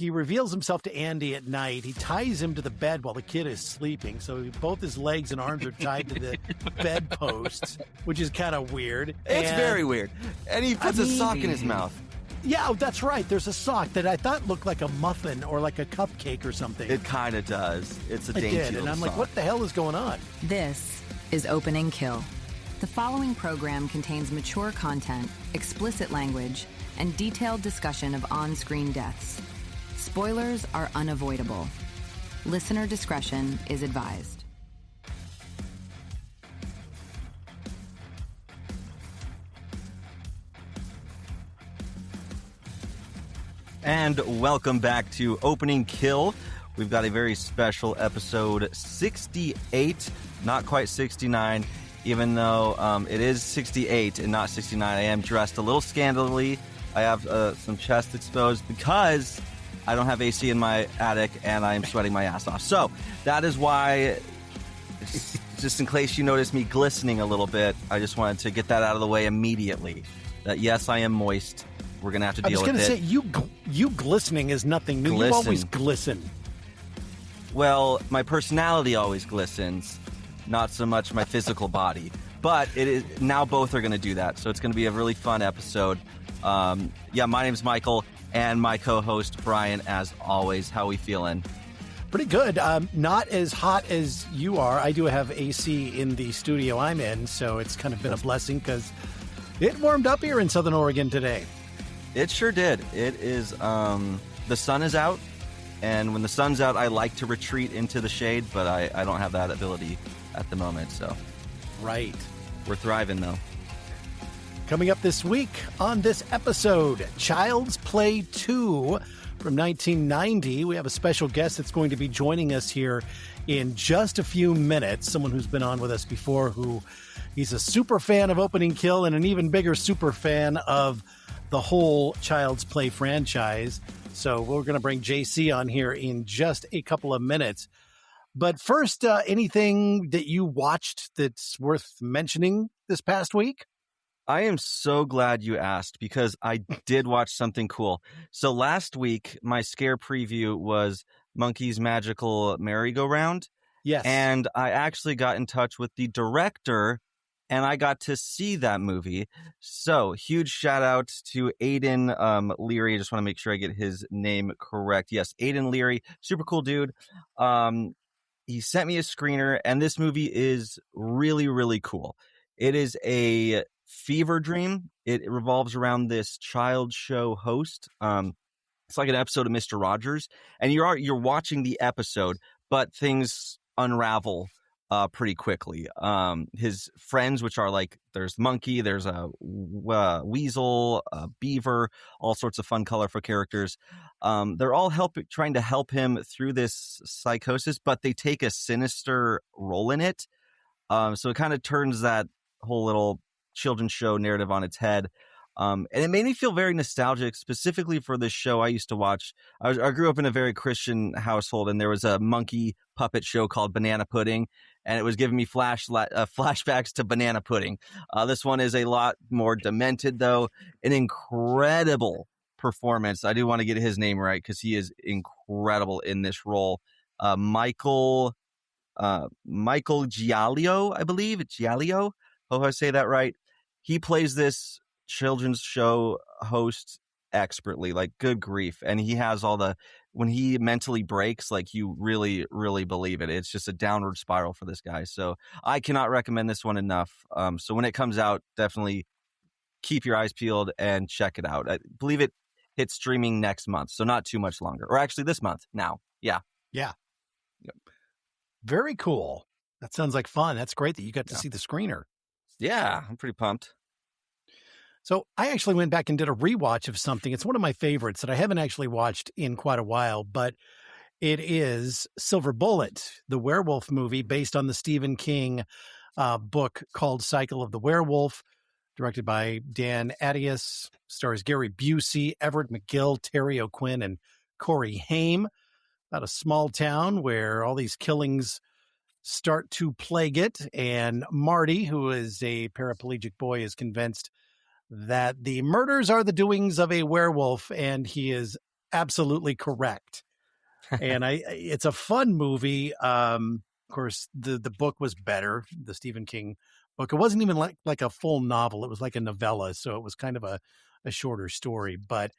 he reveals himself to Andy at night. He ties him to the bed while the kid is sleeping. So both his legs and arms are tied to the bedposts, which is kind of weird. It's very weird. And he puts a sock in his mouth. Yeah, that's right. There's a sock that I thought looked like a muffin or like a cupcake or something. It kind of does. It's a dainty little and I'm sock. like, what the hell is going on? This is Opening Kill. The following program contains mature content, explicit language, and detailed discussion of on-screen deaths. Spoilers are unavoidable. Listener discretion is advised. And welcome back to Opening Kill. We've got a very special episode 68, not quite 69, even though it is 68 and not 69. I am dressed a little scandalously. I have some chest exposed because I don't have AC in my attic and I'm sweating my ass off. So that is why, just in case you notice me glistening a little bit, I just wanted to get that out of the way immediately. That yes, I am moist. We're going to have to deal with it. I was going to say, you glistening is nothing new. You always glisten. Well, my personality always glistens, not so much my physical body. But it is now both are going to do that, so it's going to be a really fun episode. My name's Michael, and my co-host, Brian, as always. How we feeling? Pretty good. Not as hot as you are. I do have AC in the studio I'm in, so it's kind of been a blessing because it warmed up here in Southern Oregon today. It sure did. It is, the sun is out, and when the sun's out, I like to retreat into the shade, but I don't have that ability at the moment, so. Right. We're thriving, though. Coming up this week on this episode, Child's Play 2 from 1990. We have a special guest that's going to be joining us here in just a few minutes, someone who's been on with us before, he's a super fan of Opening Kill and an even bigger super fan of the whole Child's Play franchise. So we're going to bring JC on here in just a couple of minutes. But first, anything that you watched that's worth mentioning this past week? I am so glad you asked because I did watch something cool. So last week, my scare preview was Monkey's Magical Merry-Go-Round. Yes. And I actually got in touch with the director and I got to see that movie. So huge shout out to Aiden Leary. I just want to make sure I get his name correct. Yes, Aiden Leary, super cool dude. He sent me a screener, and this movie is really, really cool. It is a fever dream. It revolves around this child show host. It's like an episode of Mr. Rogers, and you're watching the episode, but things unravel pretty quickly. His friends, which are like, there's Monkey, there's a Weasel, a Beaver, all sorts of fun, colorful characters. They're all trying to help him through this psychosis, but they take a sinister role in it. So it kind of turns that whole little children's show narrative on its head. And it made me feel very nostalgic, specifically for this show I used to watch. I grew up in a very Christian household, and there was a monkey puppet show called Banana Pudding, and it was giving me flashbacks to Banana Pudding. This one is a lot more demented, though. An incredible performance. I do want to get his name right because he is incredible in this role. Michael Giallo, I believe. Giallo. Hope I say that right. He plays this children's show host expertly, like good grief. And he has when he mentally breaks, like you really, really believe it. It's just a downward spiral for this guy. So I cannot recommend this one enough. So when it comes out, definitely keep your eyes peeled and check it out. I believe it hits streaming next month. So not too much longer, or actually this month now. Yeah. Yeah. Yep. Very cool. That sounds like fun. That's great that you got to see the screener. Yeah. I'm pretty pumped. So I actually went back and did a rewatch of something. It's one of my favorites that I haven't actually watched in quite a while, but it is Silver Bullet, the werewolf movie based on the Stephen King book called Cycle of the Werewolf, directed by Dan Attias, stars Gary Busey, Everett McGill, Terry O'Quinn, and Corey Haim. About a small town where all these killings start to plague it, and Marty, who is a paraplegic boy, is convinced that the murders are the doings of a werewolf, and he is absolutely correct. And it's a fun movie. Of course, the book was better, the Stephen King book. It wasn't even like a full novel. It was like a novella, so it was kind of a shorter story. But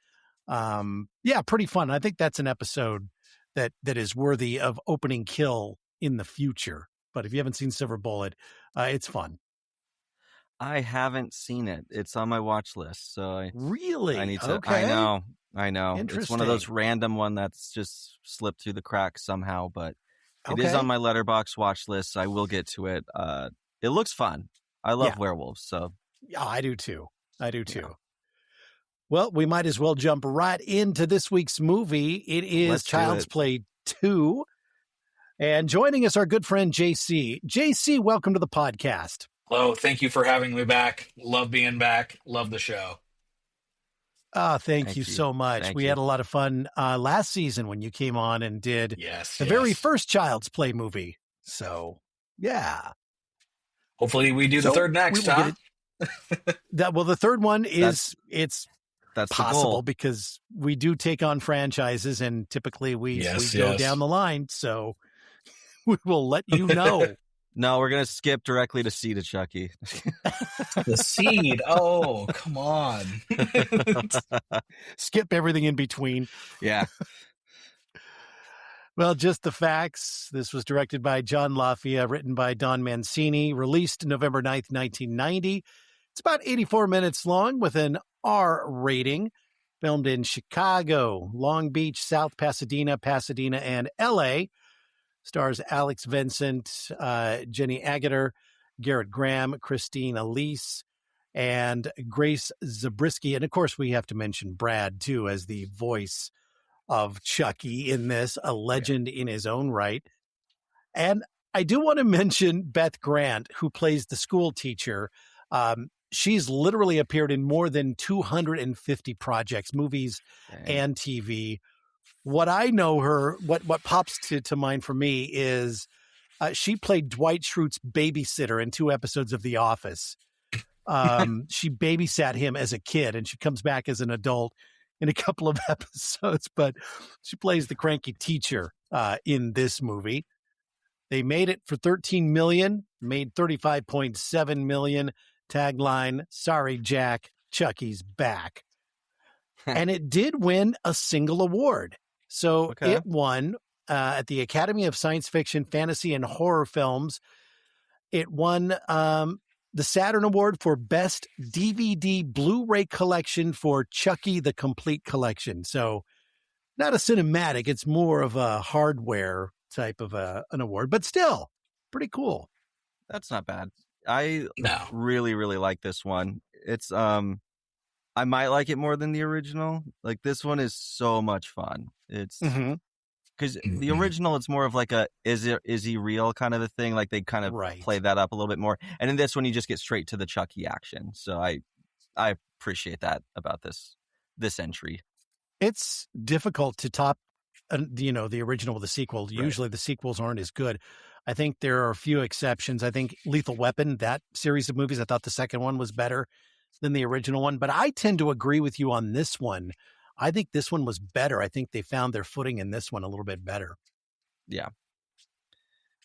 yeah, pretty fun. I think that's an episode that is worthy of opening kill in the future. But if you haven't seen Silver Bullet, it's fun. I haven't seen it. It's on my watch list, so Really? I need to. Okay. I know. It's one of those random one that's just slipped through the cracks somehow, but it is on my Letterboxd watch list. So I will get to it. It looks fun. I love werewolves, so yeah, I do too. Yeah. Well, we might as well jump right into this week's movie. It is Child's Play 2. And joining us, our good friend JC. JC, welcome to the podcast. Hello, thank you for having me back. Love being back. Love the show. Thank you so much. We had a lot of fun last season when you came on and did the very first Child's Play movie. So, yeah. Hopefully we do the third next, huh? The third one is that's possible because we do take on franchises and typically we go down the line. So we will let you know. No, we're going to skip directly to Seed of Chucky. The Seed. Oh, come on. Skip everything in between. Yeah. Well, just the facts. This was directed by John Lafia, written by Don Mancini, released November 9th, 1990. It's about 84 minutes long with an R rating. Filmed in Chicago, Long Beach, South Pasadena, and L.A. Stars Alex Vincent, Jenny Agutter, Garrett Graham, Christine Elise, and Grace Zabriskie. And, of course, we have to mention Brad, too, as the voice of Chucky in this, a legend in his own right. And I do want to mention Beth Grant, who plays the school teacher. She's literally appeared in more than 250 projects, movies and TV. What I know her, what pops to mind for me is she played Dwight Schrute's babysitter in 2 episodes of The Office. She babysat him as a kid, and she comes back as an adult in a couple of episodes, but she plays the cranky teacher in this movie. They made it for $13 million, made $35.7 million. Tagline, "Sorry, Jack, Chucky's back." And it did win a single award. So it won at the Academy of Science Fiction, Fantasy, and Horror Films. It won the Saturn Award for Best DVD Blu-ray Collection for Chucky the Complete Collection. So not a cinematic, it's more of a hardware type of an award, but still pretty cool. That's not bad. I really, really like this one. It's I might like it more than the original. Like, this one is so much fun. It's because the original, it's more of like a is he real kind of a thing. Like, they kind of play that up a little bit more. And in this one, you just get straight to the Chucky action. So I appreciate that about this entry. It's difficult to top, the original with the sequel. Usually the sequels aren't as good. I think there are a few exceptions. I think Lethal Weapon, that series of movies, I thought the second one was better than the original one, but I tend to agree with you on this one. I think this one was better. I think they found their footing in this one a little bit better. Yeah.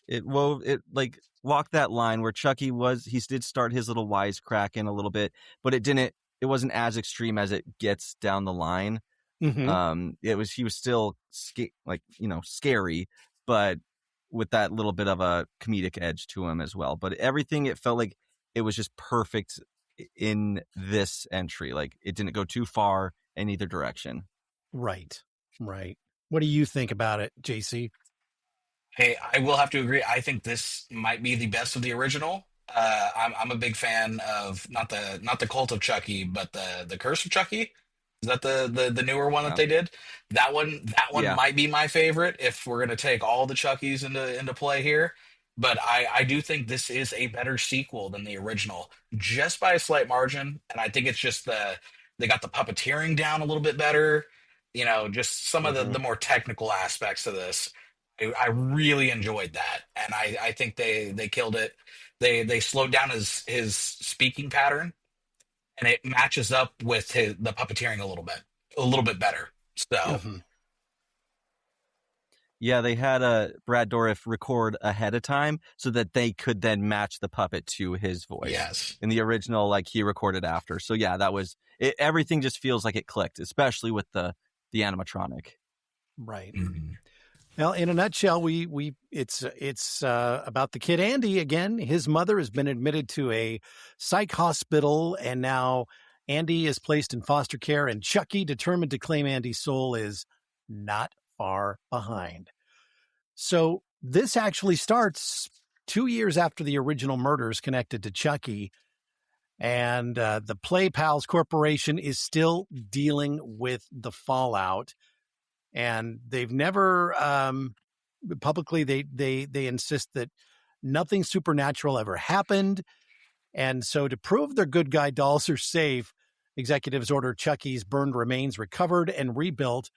It walked that line where Chucky he did start his little wisecracking a little bit, but it wasn't as extreme as it gets down the line. He was still scary, but with that little bit of a comedic edge to him as well. But everything, it felt like it was just perfect in this entry. Like, it didn't go too far in either direction. Right. What do you think about it, JC? Hey, I will have to agree. I think this might be the best of the original. I'm a big fan of not the Cult of Chucky, but the Curse of Chucky. Is that the newer one that they did? That one might be my favorite if we're gonna take all the Chuckies into play here. But I do think this is a better sequel than the original, just by a slight margin. And I think it's just they got the puppeteering down a little bit better. Just some of the more technical aspects of this. I really enjoyed that, and I think they killed it. They slowed down his speaking pattern, and it matches up with the puppeteering a little bit better. So, Mhm. Yeah, they had Brad Dourif record ahead of time so that they could then match the puppet to his voice. yes. In the original, like, he recorded after. So yeah, that was it. Everything just feels like it clicked, especially with the animatronic. Right. Mhm. Well, in a nutshell, it's about the kid Andy again. His mother has been admitted to a psych hospital, and now Andy is placed in foster care. And Chucky, determined to claim Andy's soul, is not far behind. So this actually starts 2 years after the original murders connected to Chucky, and the Play Pals Corporation is still dealing with the fallout. And they've never publicly they insist that nothing supernatural ever happened. And so to prove their good guy dolls are safe, executives order Chucky's burned remains recovered and rebuilt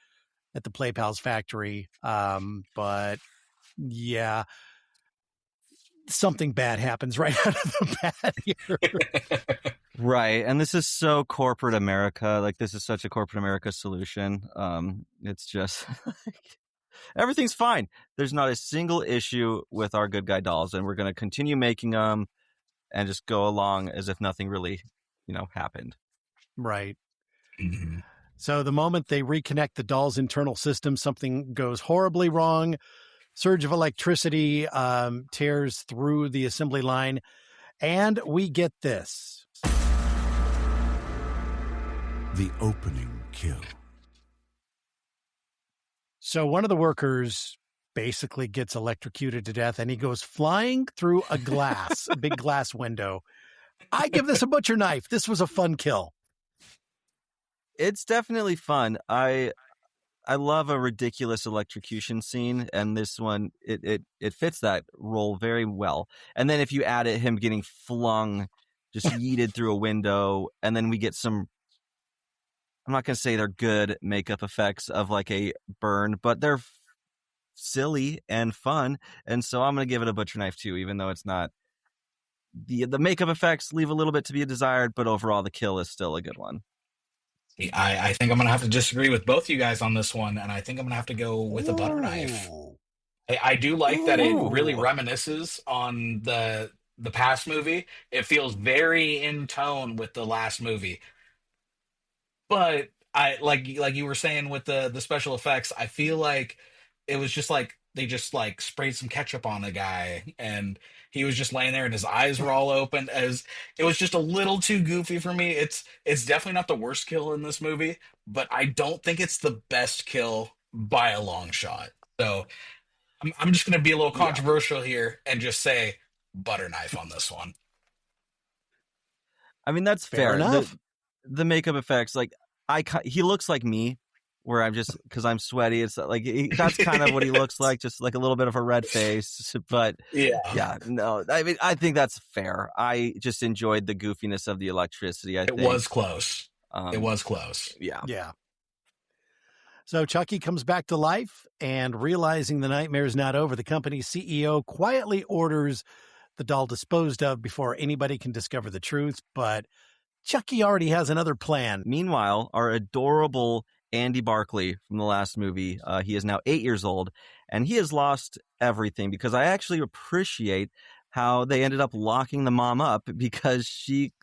at the Play Pals factory. But yeah, something bad happens right out of the bat here. Right. And this is so corporate America. Like, this is such a corporate America solution. It's just everything's fine. There's not a single issue with our good guy dolls, and we're going to continue making them and just go along as if nothing really, happened. Right. Mhm. So the moment they reconnect the doll's internal system, something goes horribly wrong. Surge of electricity tears through the assembly line, and we get this. The opening kill. So one of the workers basically gets electrocuted to death, and he goes flying through a glass, a big glass window. I give this a butcher knife. This was a fun kill. It's definitely fun. I love a ridiculous electrocution scene, and this one it fits that role very well. And then if you add it, him getting flung, just yeeted through a window, and then we get some, I'm not going to say they're good makeup effects of like a burn, but they're silly and fun. And so I'm going to give it a butcher knife too, even though it's not, the makeup effects leave a little bit to be desired, but overall the kill is still a good one. I think I'm going to have to disagree with both you guys on this one, and I think I'm going to have to go with a butter knife. Ooh. I do like that it really Ooh. reminisces on the past movie. It feels very in tone with the last movie. But I like you were saying with the special effects, I feel like it was just like they just like sprayed some ketchup on the guy and he was just laying there and his eyes were all open. As it was just a little too goofy for me. It's definitely not the worst kill in this movie, but I don't think it's the best kill by a long shot. So I'm just gonna be a little Yeah. controversial here and just say butter knife on this one. I mean, that's Fair fair. enough. The makeup effects, like he looks like me, where I'm just, because I'm sweaty. It's like that's kind of what he looks like, just like a little bit of a red face. But yeah, no, I mean, I think that's fair. I just enjoyed the goofiness of the electricity. It was close. Um, It was close. Yeah. Yeah. So Chucky comes back to life, and realizing the nightmare's not over, the company's CEO quietly orders the doll disposed of before anybody can discover the truth. But Chucky already has another plan. Meanwhile, our adorable Andy Barkley from the last movie, he is now 8 years old, and he has lost everything, because I actually appreciate how they ended up locking the mom up, because she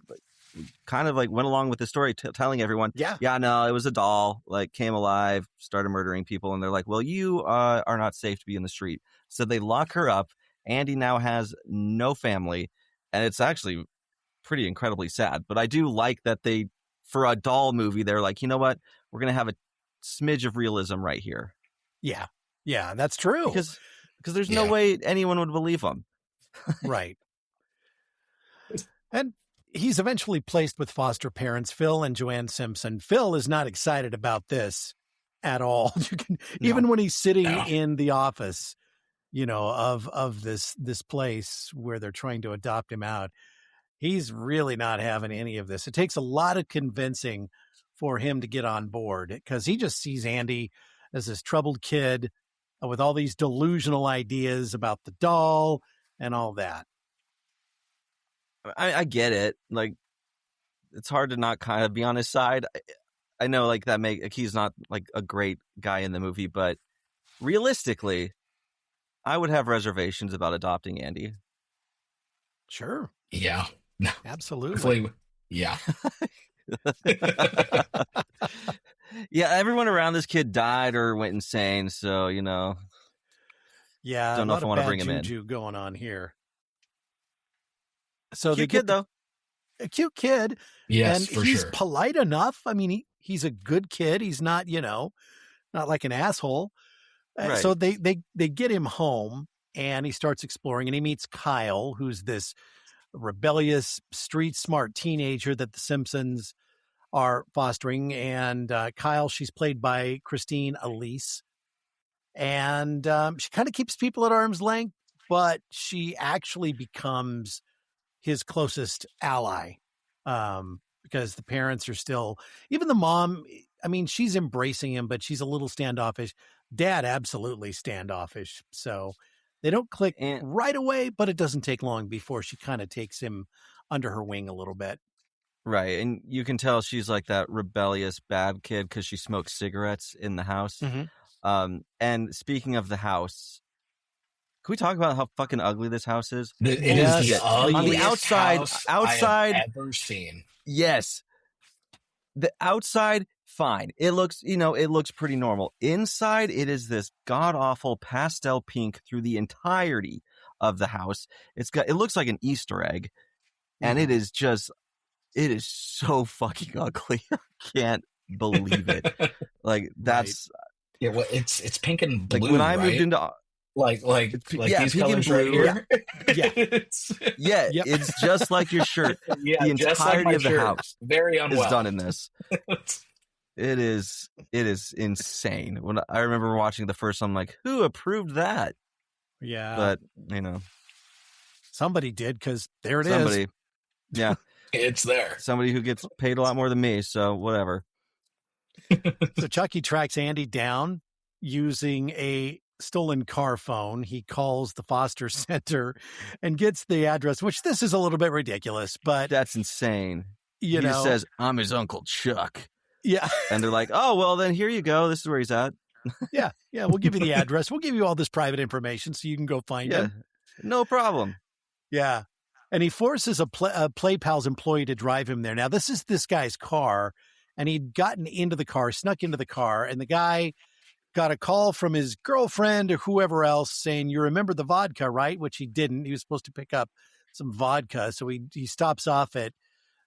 kind of like went along with the story, telling everyone, yeah, no, it was a doll, like came alive, started murdering people. And they're like, well, you are not safe to be in the street. So they lock her up. Andy now has no family, and it's actually pretty incredibly sad. But I do like that they, for a doll movie, they're like, you know what, we're going to have a smidge of realism right here. Yeah, that's true. Because there's no way anyone would believe them. Right. And he's eventually placed with foster parents, Phil and Joanne Simpson. Phil is not excited about this at all. Even when he's sitting in the office, of this place where they're trying to adopt him out, he's really not having any of this. It takes a lot of convincing for him to get on board, because he just sees Andy as this troubled kid with all these delusional ideas about the doll and all that. I get it. Like, it's hard to not kind of be on his side. I know like he's not like a great guy in the movie, but realistically, I would have reservations about adopting Andy. Sure. Yeah. Absolutely. Hopefully, yeah. Yeah, everyone around this kid died or went insane, so Yeah, don't know if I want to bring him in. juju going on here. So Cute kid though. A cute kid. Yes, and for he's sure. polite enough. I mean, he's a good kid. He's not, not like an asshole. Right. So they get him home and he starts exploring and he meets Kyle, who's this rebellious, street smart teenager that the Simpsons are fostering. And Kyle, she's played by Christine Elise. And she kind of keeps people at arm's length, but she actually becomes his closest ally because the parents are still, even the mom, I mean, she's embracing him, but she's a little standoffish. Dad, absolutely standoffish. So they don't click right away, but it doesn't take long before she kind of takes him under her wing a little bit. Right. And you can tell she's like that rebellious bad kid because she smokes cigarettes in the house. Mm-hmm. And speaking of the house, can we talk about how fucking ugly this house is? It is the ugliest on the outside house I have ever seen. Yes. The outside, fine. It looks pretty normal. Inside, it is this god-awful pastel pink through the entirety of the house. It looks like an Easter egg. And it is so fucking ugly. I can't believe it. Like that's right. Yeah, well, it's pink and blue. Like when I right? moved into like these pink colors and blue. right here. Yeah, Yep. It's just like your shirt. Yeah, the entirety like of the house very unwell. is done in this. It is insane. When I remember watching the first, I'm like, who approved that? Yeah, but somebody did because there it is. Yeah, it's there. Somebody who gets paid a lot more than me, so whatever. So Chucky tracks Andy down using a stolen car phone. He calls the foster center and gets the address, which this is a little bit ridiculous, but that's insane. He just says, I'm his Uncle Chuck. Yeah. And they're like, oh, well, then here you go. This is where he's at. Yeah. We'll give you the address. We'll give you all this private information so you can go find him. No problem. Yeah. And he forces a Play Pal's employee to drive him there. Now, this is this guy's car, and he'd gotten into the car, snuck into the car, and the guy got a call from his girlfriend or whoever else saying, you remember the vodka, right? Which he didn't. He was supposed to pick up some vodka. So he stops off at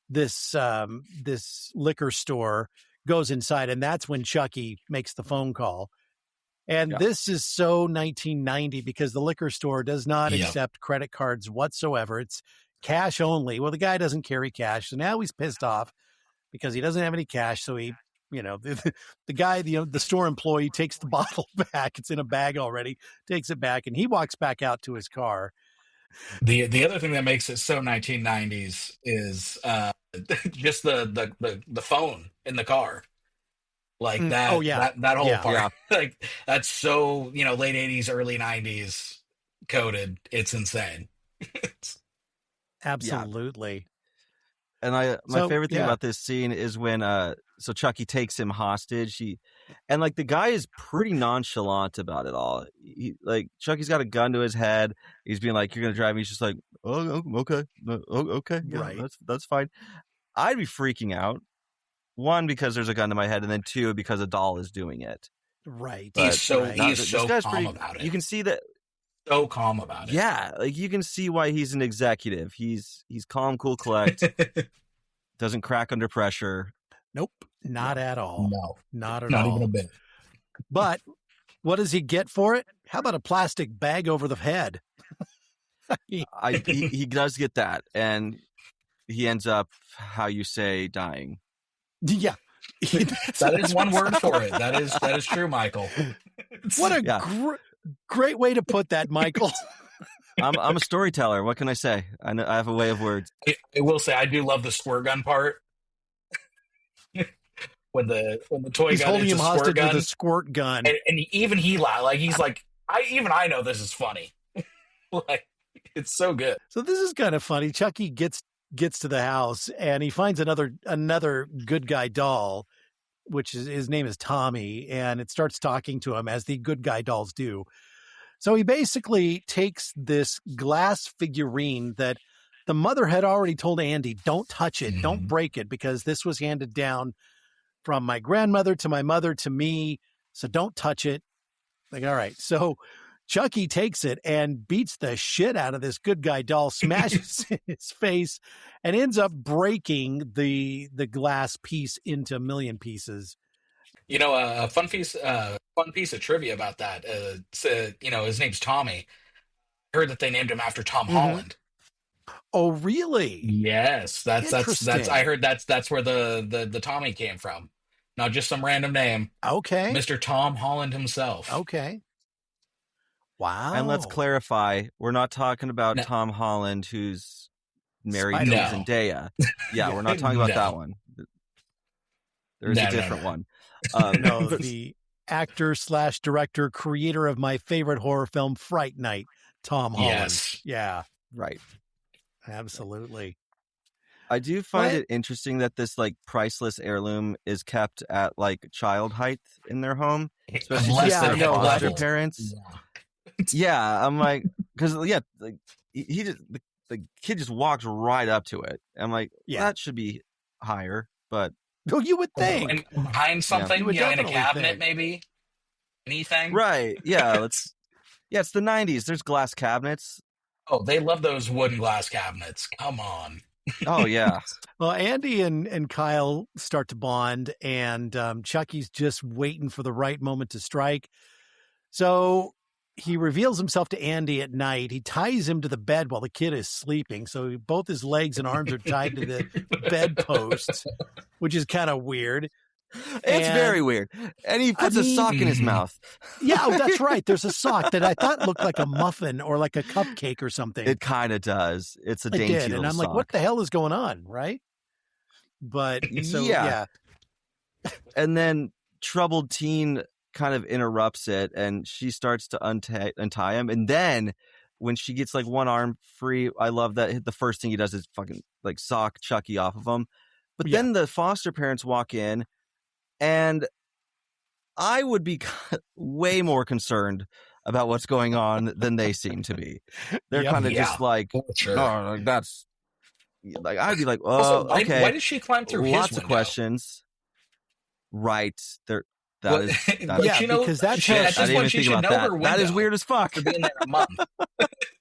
this liquor store, goes inside, and that's when Chucky makes the phone call. And this is so 1990 because the liquor store does not accept credit cards whatsoever. It's cash only. Well, the guy doesn't carry cash. So now he's pissed off because he doesn't have any cash. So he, the guy, the store employee takes the bottle back. It's in a bag already, takes it back, and he walks back out to his car. The other thing that makes it so 1990s is just the phone in the car. Like that, that whole part. Yeah. Like that's so, late 80s, early 90s coded. It's insane. Absolutely. And my favorite thing about this scene is when so Chucky takes him hostage. And the guy is pretty nonchalant about it all. Chucky's got a gun to his head. He's being like, "You're gonna drive me." He's just like, "Oh, okay, okay, yeah, right, that's fine." I'd be freaking out. One, because there's a gun to my head, and then two, because a doll is doing it. Right. But he's so calm about it. You can see that. So calm about it. Yeah, you can see why he's an executive. He's calm, cool, collect. Doesn't crack under pressure. Nope, not at all. No, not at all. Not even a bit. But what does he get for it? How about a plastic bag over the head? He does get that, and he ends up, how you say, dying. Yeah. That is one word for it. That is true, Michael. What a great way to put that, Michael. I'm a storyteller. What can I say? I have a way of words. I will say I do love the squirt gun part. when the toy he's gun holding is him a hostage squirt gun, with a squirt gun, and even he he's like, I know this is funny. Like it's so good. So this is kind of funny. Chucky gets to the house and he finds another good guy doll, which is his name is Tommy, and it starts talking to him as the good guy dolls do. So he basically takes this glass figurine that the mother had already told Andy, don't touch it, don't break it, because this was handed down from my grandmother to my mother to me. So don't touch it. Like, all right. So Chucky takes it and beats the shit out of this good guy doll, smashes his face, and ends up breaking the glass piece into a million pieces. You know, a fun piece of trivia about that. You know, his name's Tommy. I heard that they named him after Tom Holland. Oh, really? Yes, that's Interesting. I heard that's where the Tommy came from, not just some random name. Okay. Mr. Tom Holland himself. Okay. Wow. And let's clarify, we're not talking about No. Tom Holland, who's married to Spider-Man. Zendaya. Yeah, we're not talking about No. that one. There's No, a no, different no. one. No, the actor / director, creator of my favorite horror film, Fright Night, Tom Holland. Yes. Yeah, Right. absolutely. I do find What? it interesting that this like priceless heirloom is kept at like child height in their home, especially Unless since they their get foster leveled. parents. Yeah. Yeah, I'm like, because like he just the kid just walks right up to it. I'm like, Yeah. that should be higher, but Oh, you would think. And behind something, You would in a definitely cabinet, think. maybe anything. right, yeah, it's the '90s. There's glass cabinets. Oh, they love those wooden glass cabinets. Come on. Oh yeah, Well, Andy and Kyle start to bond, and Chucky's just waiting for the right moment to strike. So he reveals himself to Andy at night. He ties him to the bed while the kid is sleeping. So both his legs and arms are tied to the bedpost, which is kind of weird. it's And- very weird. And he puts a sock in his Mhm. mouth. Yeah, oh, that's right. There's a sock that I thought looked like a muffin or like a cupcake or something. It kind of does. It's a It dainty did, little and I'm like, sock. what the hell is going on, right? But so Yeah. yeah. And then troubled teen kind of interrupts it, and she starts to untie him. And then when she gets like one arm free, I love that the first thing he does is fucking like sock Chucky off of him. But Yeah. then the foster parents walk in, and I would be way more concerned about what's going on than they seem to be. They're Yep. kind of Yeah. just like, For sure. oh, like, that's like, I'd be like, oh, Also, why, okay. why did she climb through his Lots window? of questions. Right. There. That Well, is. but Yeah, you know, because that's she, how- at I this didn't even point, she think should about know that. her window. That is weird as fuck. For being there a month.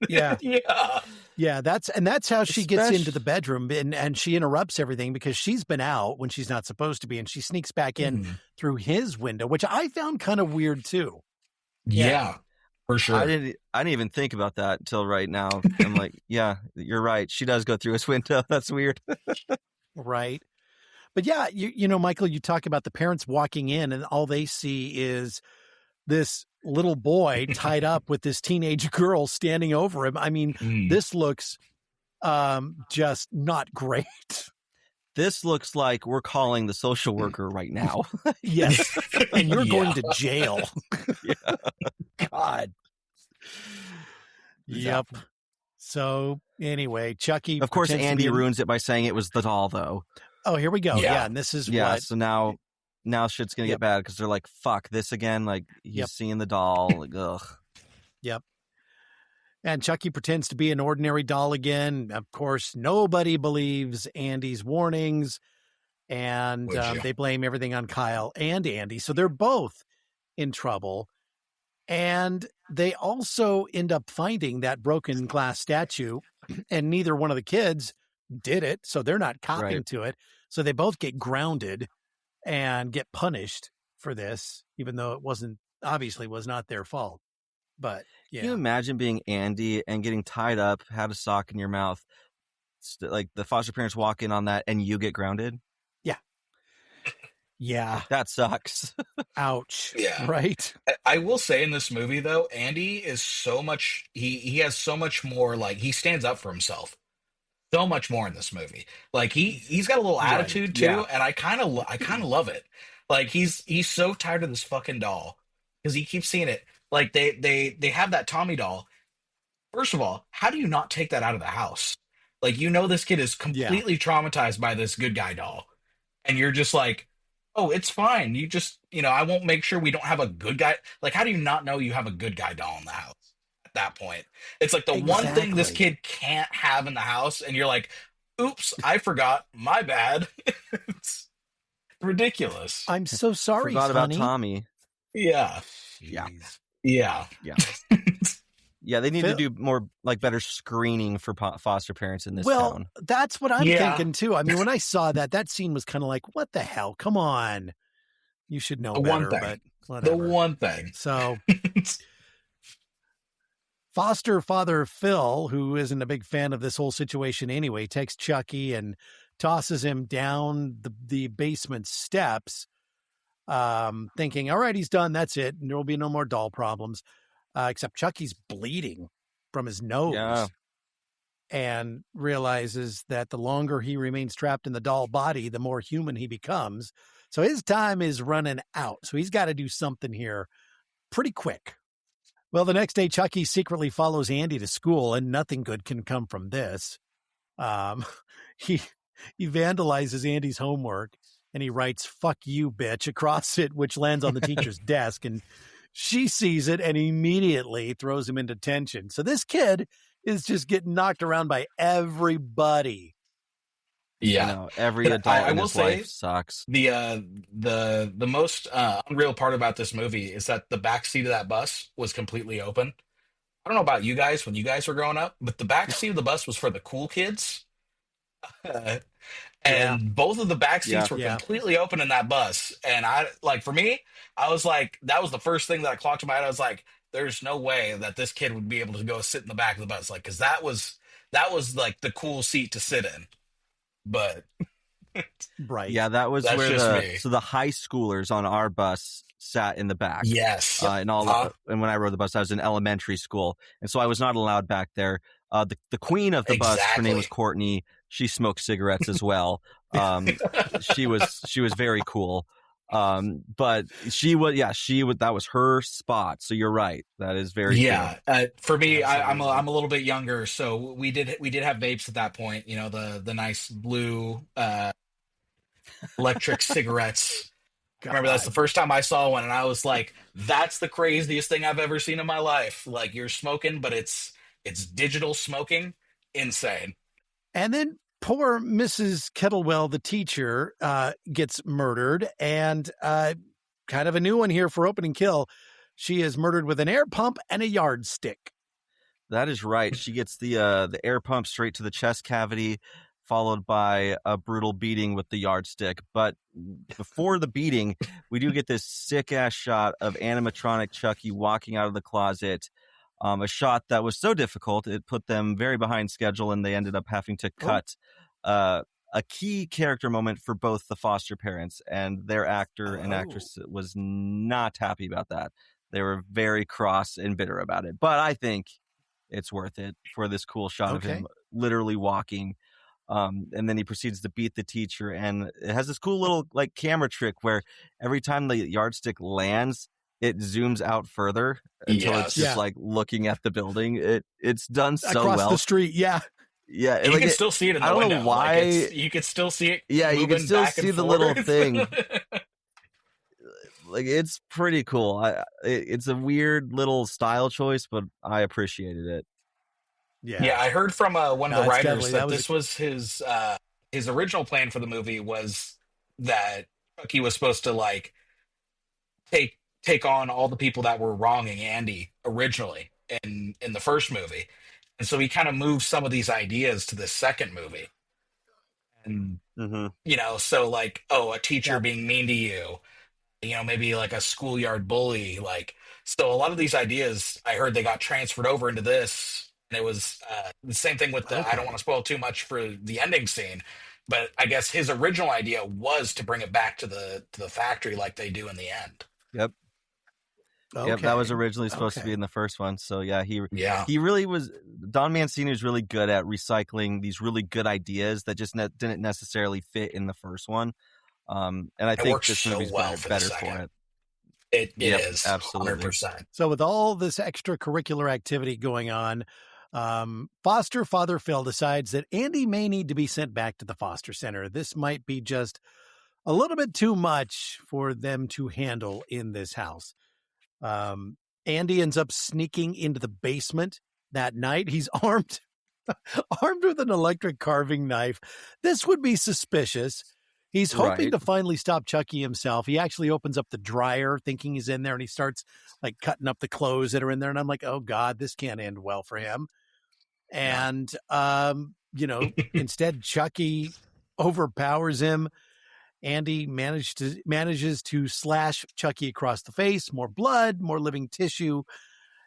Yeah. Yeah. Yeah, that's how she gets Especially- into the bedroom, and she interrupts everything because she's been out when she's not supposed to be, and she sneaks back in Mhm. through his window, which I found kind of weird too. Yeah. For sure. I didn't even think about that until right now. I'm like, yeah, you're right. She does go through his window. That's weird. Right. But yeah, you know, Michael, you talk about the parents walking in and all they see is this little boy tied up with this teenage girl standing over him. I mean, Mm. this looks just not great. This looks like we're calling the social worker right now. Yes. And you're going Yeah. to jail. God. Yep. So anyway, Chucky. Of course, pretends to Andy be in- ruins it by saying it was the doll, though. Oh, here we go. Yeah. Yeah. And this is Yeah. what. So now shit's gonna Yep. get bad because they're like, fuck this again. Like he's Yep. seeing the doll. Like, ugh. And Chucky pretends to be an ordinary doll again. Of course, nobody believes Andy's warnings, and Would you? they blame everything on Kyle and Andy. So they're both in trouble. And they also end up finding that broken glass statue, and neither one of the kids did it. So they're not copying Right. to it. So they both get grounded and get punished for this, even though it obviously was not their fault. But yeah. Can you imagine being Andy and getting tied up, had a sock in your mouth, like the foster parents walk in on that, and you get grounded? Yeah. That sucks. Ouch. Yeah. Right. I will say in this movie though, Andy is so much he has so much more, like he stands up for himself. So much more in this movie. Like he's got a little Right, attitude too, yeah. and I kind of love it. Like he's so tired of this fucking doll because he keeps seeing it. Like they have that Tommy doll. First of all, how do you not take that out of the house? Like, you know, this kid is completely traumatized by this good guy doll, and you're just like, Oh, it's fine. You just, I won't make sure we don't have a good guy. Like, how do you not know you have a good guy doll in the house at that point? It's like the one thing this Exactly. kid can't have in the house, and you're like, oops, I forgot. My bad. It's ridiculous. I'm so sorry, Forgot about honey. Tommy. Yeah. Yeah. Jeez. Yeah. Yeah. Yeah, they need Phil- to do more, like, better screening for foster parents in this Well, town. that's what I'm Yeah. thinking too. I mean, when I saw that scene was kind of like, what the hell? Come on. You should know The one better, thing. but The whatever. one thing. So foster father Phil, who isn't a big fan of this whole situation anyway, takes Chucky and tosses him down the basement steps, thinking, all right, he's done. That's it. And there will be no more doll problems. Except Chucky's bleeding from his nose. Yeah. And realizes that the longer he remains trapped in the doll body, the more human he becomes. So his time is running out. So he's got to do something here pretty quick. Well, the next day, Chucky secretly follows Andy to school, and nothing good can come from this. He vandalizes Andy's homework, and he writes, "Fuck you, bitch," across it, which lands on the teacher's desk. And she sees it and immediately throws him into detention. So this kid is just getting knocked around by everybody. Yeah. You know, every But adult I in will his say life sucks. the most unreal part about this movie is that the back seat of that bus was completely open. I don't know about you guys when you guys were growing up, but the back seat of the bus was for the cool kids. Yeah. And both of the back seats were Yeah. completely open in that bus. And for me, I was like, that was the first thing that I clocked in my head. I was like, there's no way that this kid would be able to go sit in the back of the bus. Like, cause that was like the cool seat to sit in. But Right. Yeah, that was That's where just me. the high schoolers on our bus sat in the back. yes. And when I rode the bus, I was in elementary school, and so I was not allowed back there. The queen of the bus, her name was Exactly. Courtney. She smoked cigarettes as well. She was very cool. But that was her spot. So you're right. That is very Yeah. For me, I'm Absolutely. a little bit younger, so we did have vapes at that point. You know, the nice blue electric cigarettes. I remember that's the first time I saw one, and I was like, "That's the craziest thing I've ever seen in my life." Like, you're smoking, but it's digital smoking. Insane. And then poor Mrs. Kettlewell, the teacher, gets murdered. And kind of a new one here for Opening Kill. She is murdered with an air pump and a yardstick. That is right. She gets the air pump straight to the chest cavity, followed by a brutal beating with the yardstick. But before the beating, we do get this sick-ass shot of animatronic Chucky walking out of the closet, a shot that was so difficult, it put them very behind schedule, and they ended up having to cut a key character moment for both the foster parents, and their actor and actress was not happy about that. They were very cross and bitter about it. But I think it's worth it for this cool shot of him literally walking. And then he proceeds to beat the teacher, and it has this cool little like camera trick where every time the yardstick lands, it zooms out further until it's just like looking at the building. It's done so across well. The street. Yeah. Yeah. And you can still see it in the window. I don't know why. You can still see it. Yeah, you can still see the little thing. Like, it's pretty cool. It's a weird little style choice, but I appreciated it. Yeah, I heard from one of the writers that this was his original plan for the movie was that Chucky was supposed to like take on all the people that were wronging Andy originally in the first movie, and so he kind of moved some of these ideas to the second movie, and so like, a teacher being mean to you, maybe like a schoolyard bully, like, so a lot of these ideas I heard they got transferred over into this. And it was the same thing with I don't want to spoil too much for the ending scene, but I guess his original idea was to bring it back to the factory like they do in the end. Yep. Yep, that was originally supposed to be in the first one. So he really was. Don Mancini was really good at recycling these really good ideas that just didn't necessarily fit in the first one. And I think this movie's better for it. It is absolutely 100%. So with all this extracurricular activity going on, foster father Phil decides that Andy may need to be sent back to the foster center. This might be just a little bit too much for them to handle in this house. Andy ends up sneaking into the basement that night. He's armed with an electric carving knife. This would be suspicious. He's hoping to finally stop Chucky himself. He actually opens up the dryer thinking he's in there, and he starts like cutting up the clothes that are in there. And I'm like, oh God, this can't end well for him. And, instead Chucky overpowers him. Andy manages to slash Chucky across the face, more blood, more living tissue.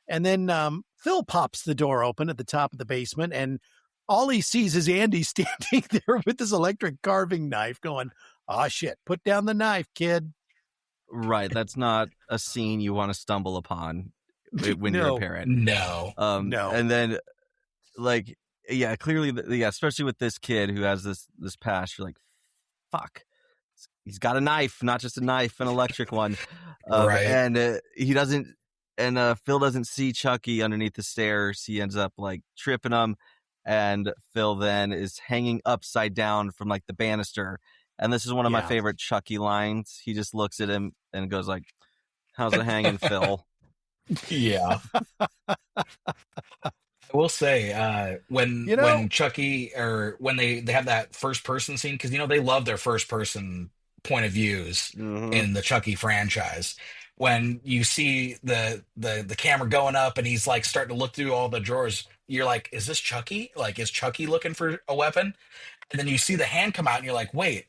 And then Phil pops the door open at the top of the basement, and all he sees is Andy standing there with this electric carving knife going, oh, shit, put down the knife, kid. Right. That's not a scene you want to stumble upon when you're a parent. No. No. And then, clearly, especially with this kid who has this past, you're like, fuck. He's got a knife, not just a knife, an electric one. Right. And he doesn't, and Phil doesn't see Chucky underneath the stairs. He ends up like tripping him. And Phil then is hanging upside down from like the banister. And this is one of my favorite Chucky lines. He just looks at him and goes like, how's it hanging, Phil? Yeah. I will say, when Chucky, or when they have that first person scene, because they love their first person point of views in the Chucky franchise. When you see the camera going up and he's like starting to look through all the drawers, you're like, is this Chucky? Like, is Chucky looking for a weapon? And then you see the hand come out and you're like, wait,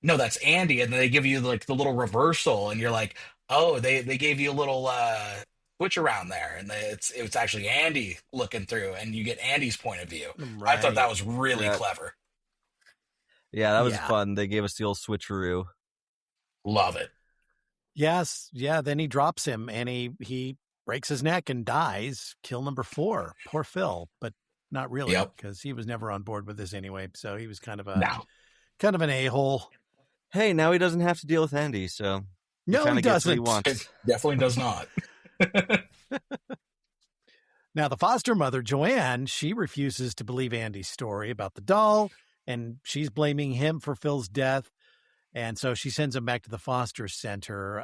no, that's Andy. And then they give you like the little reversal and you're like, oh, they gave you a little switch around there, and it's actually Andy looking through, and you get Andy's point of view. Right. I thought that was really clever. Yeah, that was fun. They gave us the old switcheroo. Love it. Yes, yeah. Then he drops him, and he breaks his neck and dies. Kill number 4. Poor Phil, but not really, because he was never on board with this anyway. So he was kind of an a-hole. Hey, now he doesn't have to deal with Andy, so no, he doesn't. He wants. It definitely does not. Now, the foster mother, Joanne, she refuses to believe Andy's story about the doll, and she's blaming him for Phil's death. And so she sends him back to the foster center.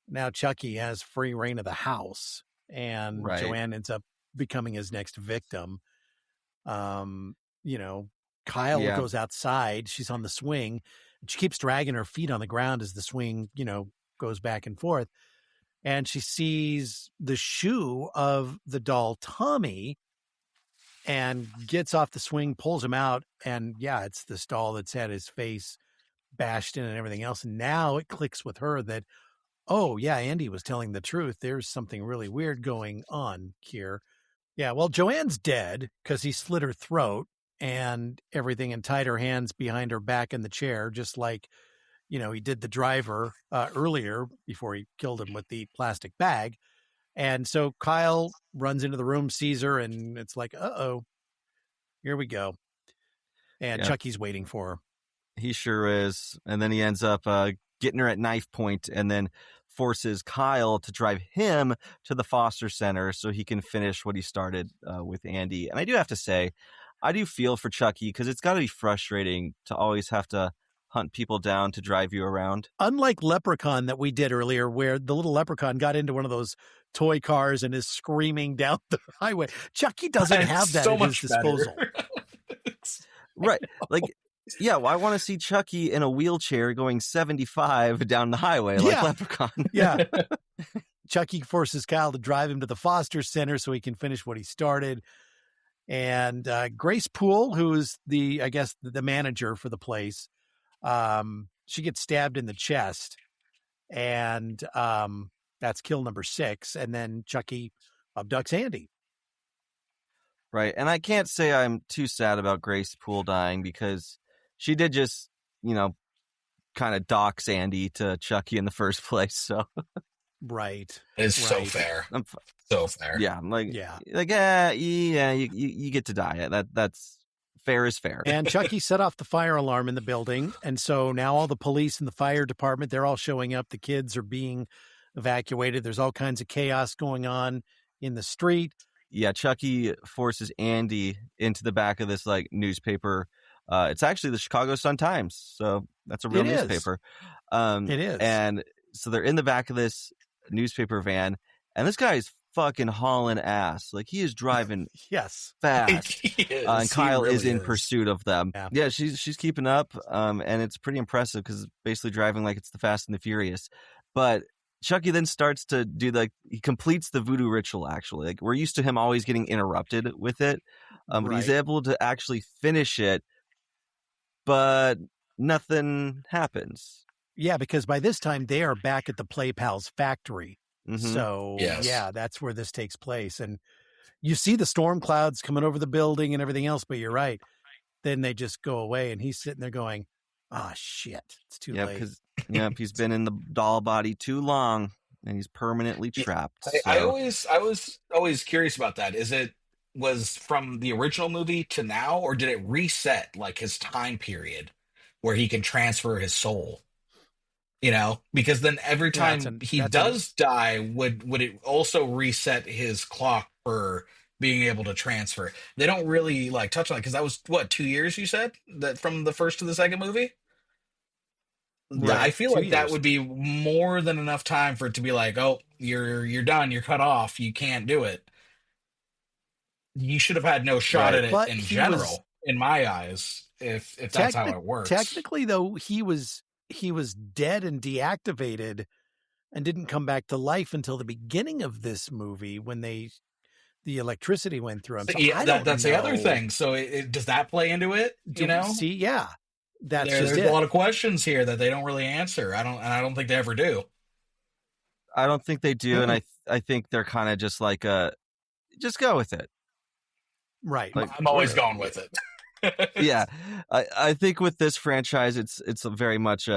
Now Chucky has free reign of the house, and Joanne ends up becoming his next victim. Kyle goes outside. She's on the swing. And she keeps dragging her feet on the ground as the swing, goes back and forth. And she sees the shoe of the doll Tommy and gets off the swing, pulls him out. And it's this doll that's had his face bashed in and everything else. And now it clicks with her that, oh, yeah, Andy was telling the truth. There's something really weird going on here. Yeah, well, Joanne's dead because he slit her throat and everything and tied her hands behind her back in the chair, just like, he did the driver earlier before he killed him with the plastic bag. And so Kyle runs into the room, sees her, and it's like, uh-oh, here we go. And Chucky's waiting for her. He sure is. And then he ends up getting her at knife point and then forces Kyle to drive him to the foster center so he can finish what he started with Andy. And I do have to say, I do feel for Chucky because it's got to be frustrating to always have to hunt people down to drive you around. Unlike Leprechaun that we did earlier, where the little leprechaun got into one of those toy cars and is screaming down the highway. Chucky doesn't have that at his disposal. Right. Like, I want to see Chucky in a wheelchair going 75 down the highway like Leprechaun. Yeah. Chucky forces Kyle to drive him to the foster center so he can finish what he started. And Grace Poole, who's the manager for the place, she gets stabbed in the chest, and that's kill number 6. And then Chucky abducts Andy. Right. And I can't say I'm too sad about Grace Poole dying because she did just, kind of dox Andy to Chucky in the first place. So. Right. It's so fair. So fair. Yeah. You get to die. That's fair is fair. And Chucky set off the fire alarm in the building. And so now all the police and the fire department, they're all showing up. The kids are being evacuated. There's all kinds of chaos going on in the street. Yeah, Chucky forces Andy into the back of this newspaper It's actually the Chicago Sun-Times, so that's a real newspaper. It is. And so they're in the back of this newspaper van, and this guy is fucking hauling ass. Like, he is driving yes, fast. And Kyle is in pursuit of them. Yeah, she's keeping up, and it's pretty impressive because it's basically driving like it's the Fast and the Furious. But Chucky then starts to do he completes the voodoo ritual, actually. Like, we're used to him always getting interrupted with it, but he's able to actually finish it, but nothing happens. Yeah, because by this time they are back at the Play Pals factory. Mm-hmm. So, yeah, that's where this takes place. And you see the storm clouds coming over the building and everything else, but you're right. Then they just go away, and he's sitting there going, "Ah, shit, it's too late." Because he's been in the doll body too long, and he's permanently trapped. I was always curious about that. Was from the original movie to now, or did it reset like his time period where he can transfer his soul? Because then every time he does die, would it also reset his clock for being able to transfer? They don't really touch on it, because that was 2 years you said that from the first to the second movie. Right. I feel like that would be more than enough time for it to be like, oh, you're done, you're cut off, you can't do it. You should have had no shot at it in general, in my eyes, if that's how it works. Technically, though, he was dead and deactivated and didn't come back to life until the beginning of this movie when the electricity went through him. So that's the other thing. So does that play into it? See, yeah, there's a lot of questions here that they don't really answer. I don't think they ever do. I don't think they do, and I think they're kind of just like just go with it. Right. I'm always going with it. Yeah, I think with this franchise, it's very much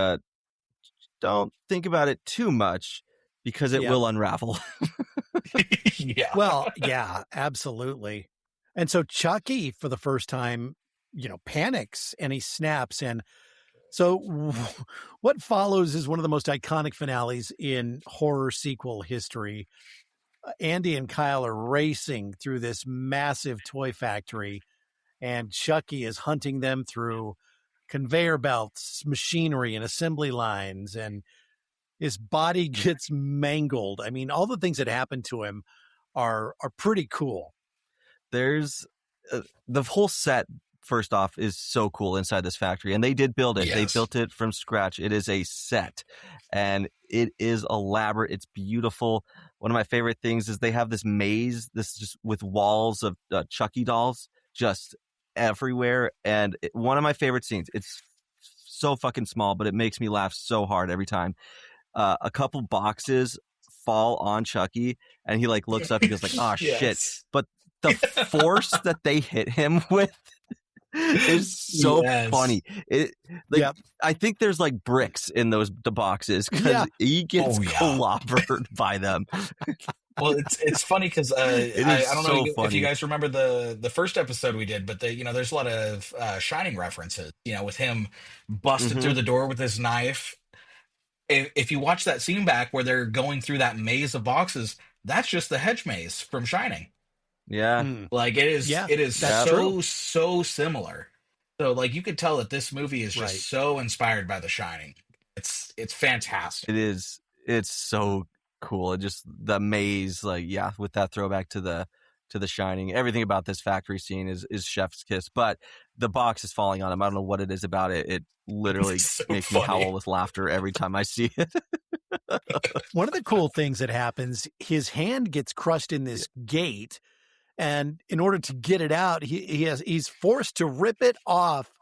don't think about it too much, because it will unravel. Yeah. Well, yeah, absolutely. And so Chucky, for the first time, panics and he snaps. And so what follows is one of the most iconic finales in horror sequel history. Andy and Kyle are racing through this massive toy factory, and Chucky is hunting them through conveyor belts, machinery, and assembly lines, and his body gets mangled. I mean, all the things that happen to him are pretty cool. There's the whole set, first off, is so cool inside this factory, and they did build it. Yes. They built it from scratch. It is a set, and it is elaborate. It's beautiful. One of my favorite things is they have this maze, just with walls of Chucky dolls just everywhere. And one of my favorite scenes, it's so fucking small, but it makes me laugh so hard every time. A couple boxes fall on Chucky, and he looks up and goes oh shit. But the force that they hit him with is so funny. I think there's bricks in the boxes, because he gets clobbered by them. Well, it's funny because I don't know if you guys remember the first episode we did, but there's a lot of Shining references. With him busted through the door with his knife. If you watch that scene back where they're going through that maze of boxes, that's just the hedge maze from Shining. Yeah. It is so similar. So you could tell that this movie is just so inspired by The Shining. It's fantastic. It is. It's so cool. It just, the maze, with that throwback to the Shining. Everything about this factory scene is chef's kiss, but the box is falling on him. I don't know what it is about it. It literally makes me howl with laughter every time I see it. One of the cool things that happens, his hand gets crushed in this gate, and in order to get it out, he's forced to rip it off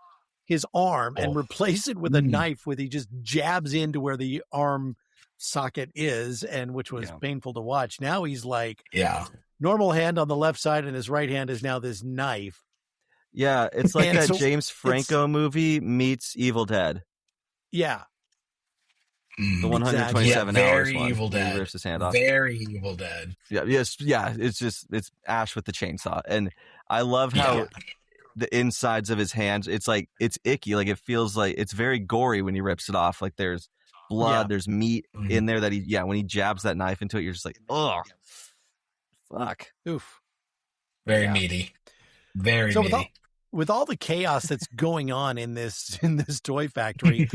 his arm and replace it with a knife, he just jabs into where the arm socket is, and which was painful to watch. Now he's normal hand on the left side, and his right hand is now this knife. Yeah, it's like that James Franco movie meets Evil Dead. Yeah. The 127 hours very one. Evil Dead. He rips his hand off. Very Evil Dead. Yeah, yes, yeah. It's Ash with the chainsaw, and I love how the insides of his hands. It's it's icky. It feels it's very gory when he rips it off. There's blood, there's meat in there that when he jabs that knife into it, you're just oh, fuck, oof. Very meaty. Very meaty. with all the chaos that's going on in this toy factory,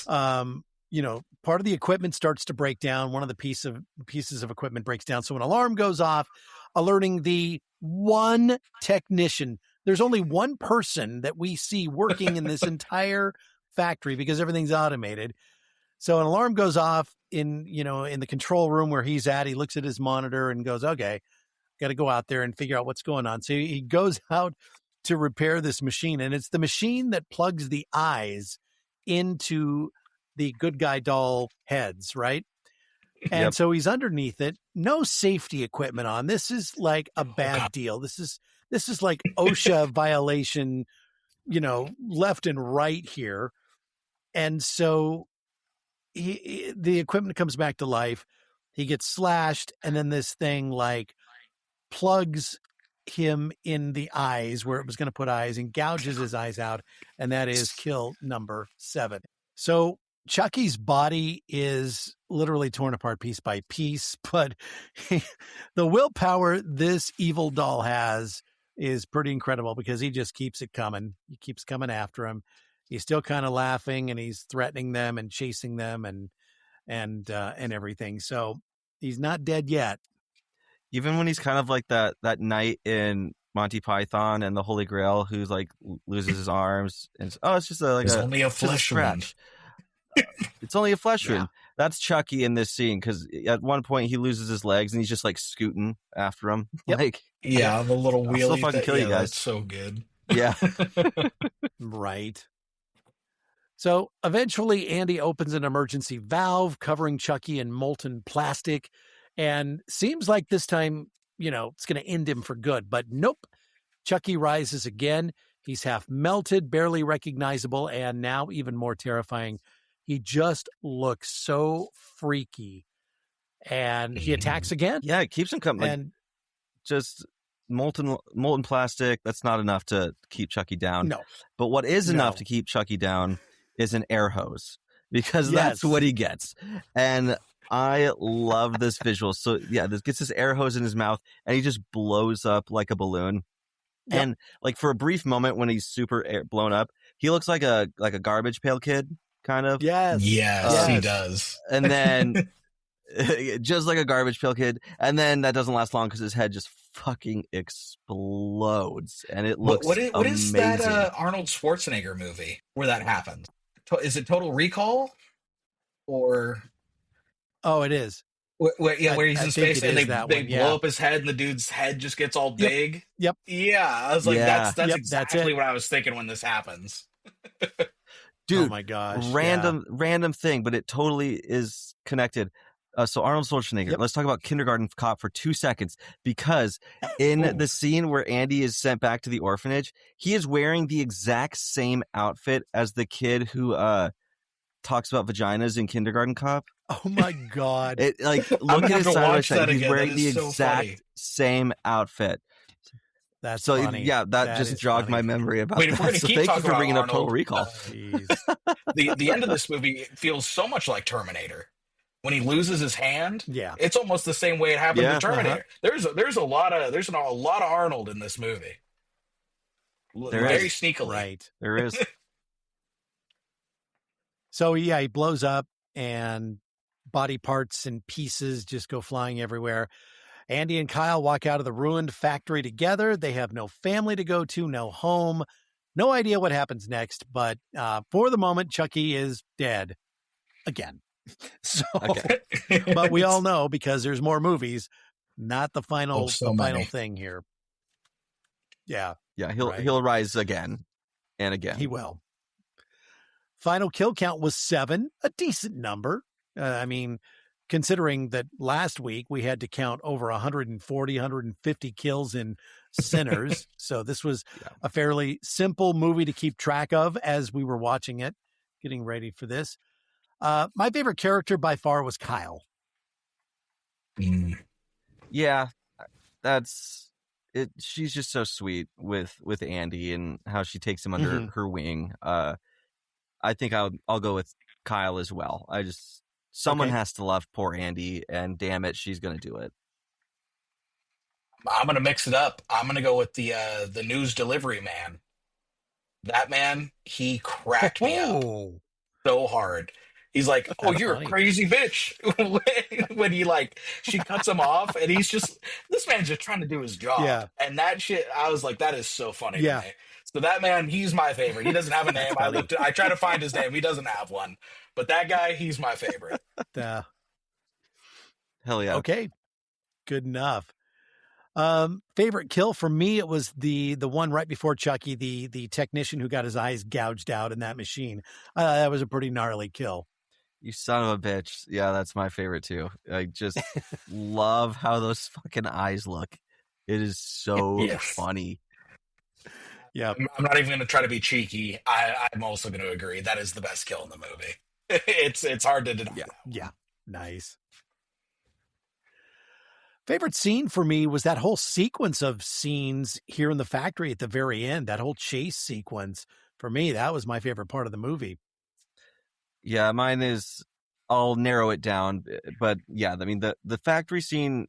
part of the equipment starts to break down. One of the pieces of equipment breaks down. So an alarm goes off, alerting the one technician. There's only one person that we see working in this entire factory because everything's automated. So an alarm goes off in the control room where he's at. He looks at his monitor and goes, okay, got to go out there and figure out what's going on. So he goes out to repair this machine, and it's the machine that plugs the eyes into the good guy doll heads, right? And so he's underneath it, no safety equipment on. This is like a bad deal. This is like OSHA violation, left and right here. And so the equipment comes back to life. He gets slashed, and then this thing like plugs him in the eyes where it was going to put eyes and gouges his eyes out. And that is kill number 7. So Chucky's body is literally torn apart piece by piece, but the willpower this evil doll has is pretty incredible because he just keeps it coming. He keeps coming after him. He's still kind of laughing, and he's threatening them and chasing them and everything. So he's not dead yet. Even when he's kind of like that knight in Monty Python and the Holy Grail, who's like loses his arms, and it's just only a flesh scratch. It's only a flesh wound. That's Chucky in this scene because at one point he loses his legs and he's just like scooting after him. Yep. Like, the little wheelie. I'll still fucking kill you guys. That's so good. Yeah. Right. So eventually Andy opens an emergency valve covering Chucky in molten plastic, and seems like this time, it's going to end him for good. But nope. Chucky rises again. He's half melted, barely recognizable, and now even more terrifying. He just looks so freaky, and he attacks again. Yeah, it keeps him coming. And just molten plastic, that's not enough to keep Chucky down. No. But what is enough to keep Chucky down is an air hose, because that's what he gets. And I love this visual. So this gets this air hose in his mouth, and he just blows up like a balloon. Yep. And like for a brief moment when he's super blown up, he looks like a garbage pail kid, kind of. Yes, he does. And then just like a garbage pail kid, and then that doesn't last long because his head just fucking explodes, and it looks what is that amazing. Arnold Schwarzenegger movie where that happens? Is it Total Recall? Or it is. Where he's in space and they blow up his head and the dude's head just gets all big. Yep. Yeah, I was like, that's exactly what I was thinking when this happens. Dude, oh my gosh. Random thing, but it totally is connected. So Arnold Schwarzenegger, let's talk about Kindergarten Cop for 2 seconds, because in the scene where Andy is sent back to the orphanage, he is wearing the exact same outfit as the kid who talks about vaginas in Kindergarten Cop. Oh my God. Look at his side by side. He's wearing the exact same outfit. That's so funny. Yeah, that just jogged my memory about that. If we're gonna so keep thank you talking for bringing about up Total Arnold, Recall. The end of this movie feels so much like Terminator. When he loses his hand, it's almost the same way it happened in Terminator. There's a lot of Arnold in this movie. Very sneakily, right? There is. So he blows up, and body parts and pieces just go flying everywhere. Andy and Kyle walk out of the ruined factory together. They have no family to go to, no home, no idea what happens next. But for the moment, Chucky is dead again. So, but we all know, because there's more movies, not the final final thing here. Yeah, he'll rise again and again. He will. Final kill count was 7, a decent number. I mean, considering that last week we had to count over 140, 150 kills in Sinners. So this was a fairly simple movie to keep track of as we were watching it, getting ready for this. My favorite character by far was Kyle. Yeah, that's it. She's just so sweet with Andy and how she takes him under her wing. I think I'll go with Kyle as well. Someone has to love poor Andy, and damn it, she's going to do it. I'm going to mix it up. I'm going to go with the news delivery man. That man, he cracked me up Oh, so hard. He's like, "Oh, that's you're a funny. crazy bitch." When he like she cuts him off, and he's just this man's just trying to do his job, Yeah, and that shit, I was like, that is so funny to yeah, me. So that man, he's my favorite. He doesn't have a that's name. funny. I try to find his name. He doesn't have one, but that guy, he's my favorite. Uh, Hell yeah. okay, good enough. Favorite kill for me, it was the one right before Chucky, the technician who got his eyes gouged out in that machine. That was a pretty gnarly kill. You son of a bitch. Yeah, that's my favorite too. I just love how those fucking eyes look. It is so Yes. funny. Yeah, I'm not even going to try to be cheeky. I'm also going to agree that is the best kill in the movie. It's hard to deny. yeah, yeah. Nice. Favorite scene for me was that whole sequence of scenes here in the factory at the very end. That whole chase sequence for me, that was my favorite part of the movie. Yeah, mine is, I'll narrow it down, but yeah, I mean the factory scene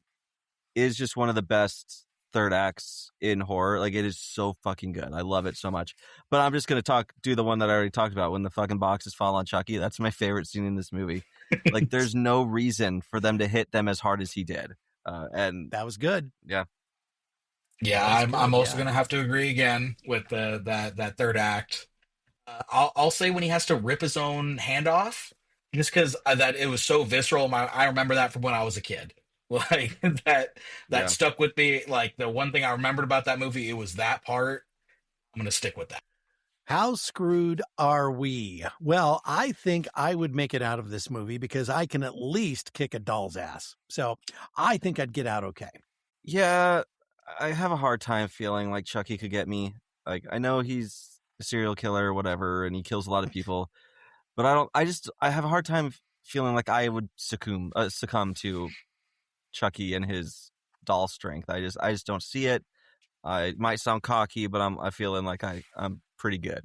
is just one of the best third acts in horror. Like, it is so fucking good. I love it so much. But I'm just gonna do the one that I already talked about, when the fucking boxes fall on Chucky. That's my favorite scene in this movie. Like, there's no reason for them to hit them as hard as he did. And That was good. yeah, Yeah, That's I'm good, also yeah. going to have to agree again with that third act. I'll say when he has to rip his own hand off, just because that it was so visceral. I remember that from when I was a kid. Like that yeah. stuck with me. Like, the one thing I remembered about that movie, it was that part. I'm going to stick with that. How screwed are we? Well, I think I would make it out of this movie because I can at least kick a doll's ass. So I think I'd get out okay. Yeah, I have a hard time feeling like Chucky could get me. Like, I know he's a serial killer or whatever, and he kills a lot of people, but I have a hard time feeling like I would succumb to Chucky and his doll strength. I just don't see it. It might sound cocky, but I'm feeling like I'm pretty good.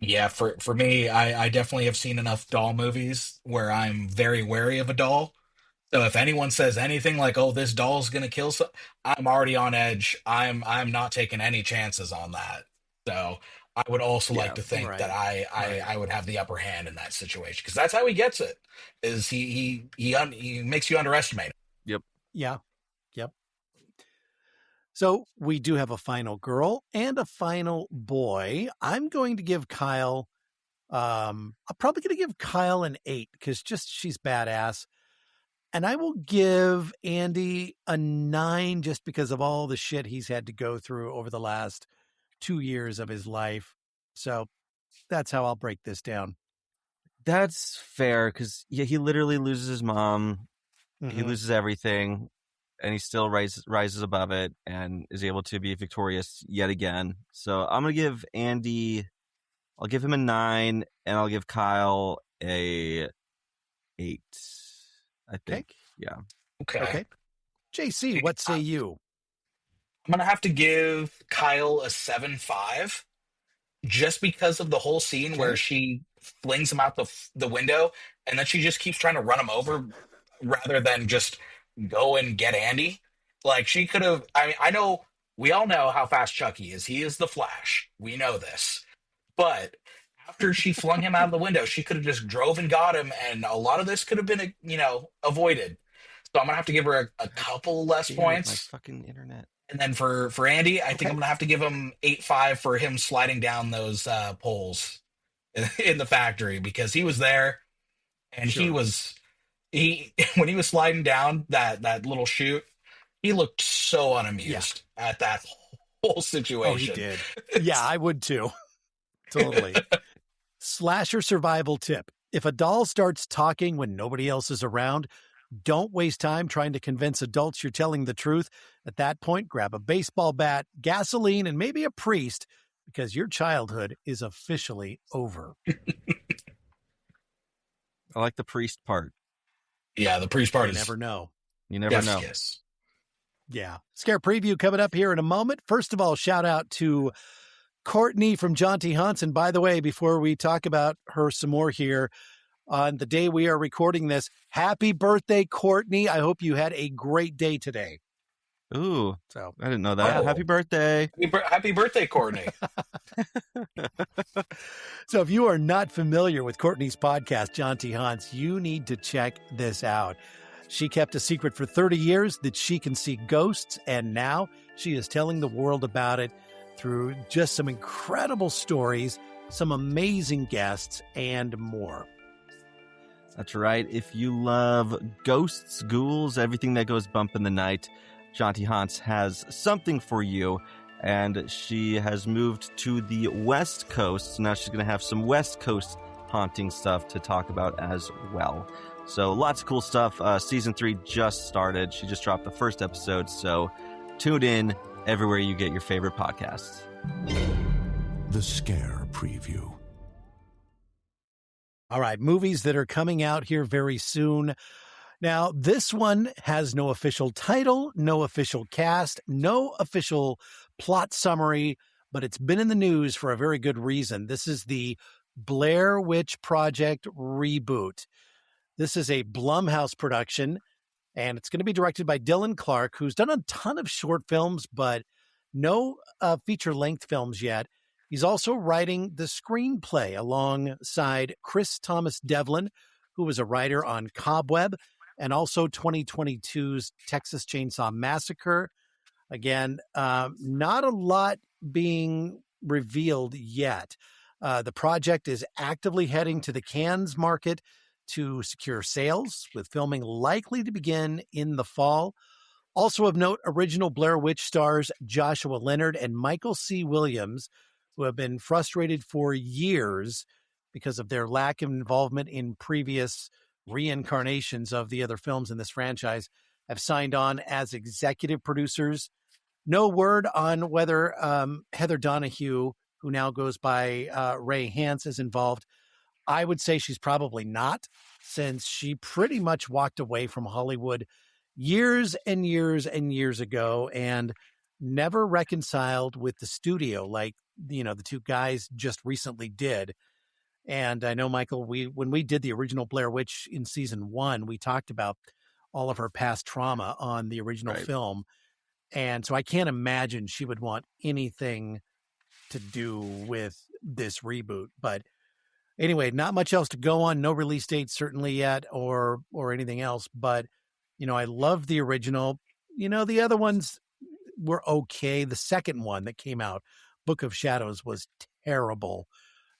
Yeah, for me, I definitely have seen enough doll movies where I'm very wary of a doll. So if anyone says anything like, "Oh, this doll's gonna kill," I'm already on edge. I'm not taking any chances on that. So I would also like Yeah, to think that right. Right. I would have the upper hand in that situation, because that's how he gets it. Is he makes you underestimate him. Yep. Yeah. Yep. So we do have a final girl and a final boy. I'm going to give Kyle, I'm probably going to give Kyle an 8 because just she's badass. And I will give Andy a 9 just because of all the shit he's had to go through over the last 2 years of his life. So that's how I'll break this down. That's fair, because yeah, he literally loses his mom. He Mhm. loses everything, and he still rises above it and is able to be victorious yet again. So I'm gonna give Andy, I'll give him a 9, and I'll give Kyle a 8. I think, yeah. Okay. JC, what say you? I'm gonna have to give Kyle a 7.5, just because of the whole scene where Okay. she flings him out the window, and then she just keeps trying to run him over rather than just go and get Andy. Like, she could have. I mean, I know we all know how fast Chucky is. He is the Flash. We know this. But after she flung him out of the window, she could have just drove and got him, and a lot of this could have been, avoided. So I'm gonna have to give her a couple less Damn it, my points. fucking internet. And then for Andy, I think Okay. I'm gonna have to give him 8.5 for him sliding down those poles in the factory, because he was there, and Sure. he when he was sliding down that little chute, he looked so unamused at that whole situation. Oh, he did. Yeah, I would too. Totally. Slasher survival tip. If a doll starts talking when nobody else is around, don't waste time trying to convince adults you're telling the truth. At that point, grab a baseball bat, gasoline, and maybe a priest, because your childhood is officially over. I like the priest part. Yeah, the priest part You is never know. You never know. Yes. Yeah. Scare preview coming up here in a moment. First of all, shout out to Courtney from Jaunty Hunts. And by the way, before we talk about her some more here, on the day we are recording this, happy birthday, Courtney. I hope you had a great day today. Ooh, So I didn't know that. Oh. Happy birthday. Happy birthday, Courtney. So if you are not familiar with Courtney's podcast, John T. Haunts, you need to check this out. She kept a secret for 30 years that she can see ghosts, and now she is telling the world about it through just some incredible stories, some amazing guests, and more. That's right. If you love ghosts, ghouls, everything that goes bump in the night, John T. Haunts has something for you. And she has moved to the West Coast. So now she's going to have some West Coast haunting stuff to talk about as well. So lots of cool stuff. Season 3 just started. She just dropped the first episode. So tune in everywhere you get your favorite podcasts. The Scare Preview. All right, movies that are coming out here very soon. Now, this one has no official title, no official cast, no official plot summary, but it's been in the news for a very good reason. This is the Blair Witch Project reboot. This is a Blumhouse production, and it's going to be directed by Dylan Clark, who's done a ton of short films, but no feature-length films yet. He's also writing the screenplay alongside Chris Thomas Devlin, who was a writer on Cobweb, and also 2022's Texas Chainsaw Massacre. Again, not a lot being revealed yet. The project is actively heading to the Cannes market to secure sales, with filming likely to begin in the fall. Also of note, original Blair Witch stars Joshua Leonard and Michael C. Williams, who have been frustrated for years because of their lack of involvement in previous reincarnations of the other films in this franchise, have signed on as executive producers. No word on whether Heather Donahue, who now goes by Ray Hance, is involved. I would say she's probably not, since she pretty much walked away from Hollywood years and years and years ago and never reconciled with the studio like, the two guys just recently did. And I know, Michael, when we did the original Blair Witch in season 1, we talked about all of her past trauma on the original film. And so I can't imagine she would want anything to do with this reboot. But anyway, not much else to go on. No release date certainly yet or anything else. But, I love the original. The other ones were okay. The second one that came out, Book of Shadows, was terrible.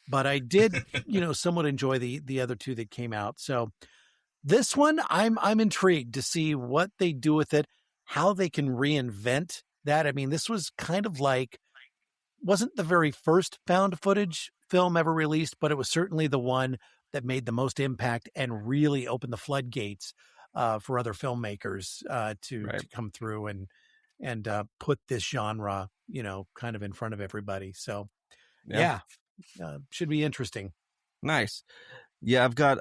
But I did, somewhat enjoy the other two that came out. So this one, I'm intrigued to see what they do with it, how they can reinvent that. I mean, this was kind of like, wasn't the very first found footage film ever released, but it was certainly the one that made the most impact and really opened the floodgates for other filmmakers to come through and put this genre, kind of in front of everybody. So, should be interesting. Nice. Yeah, I've got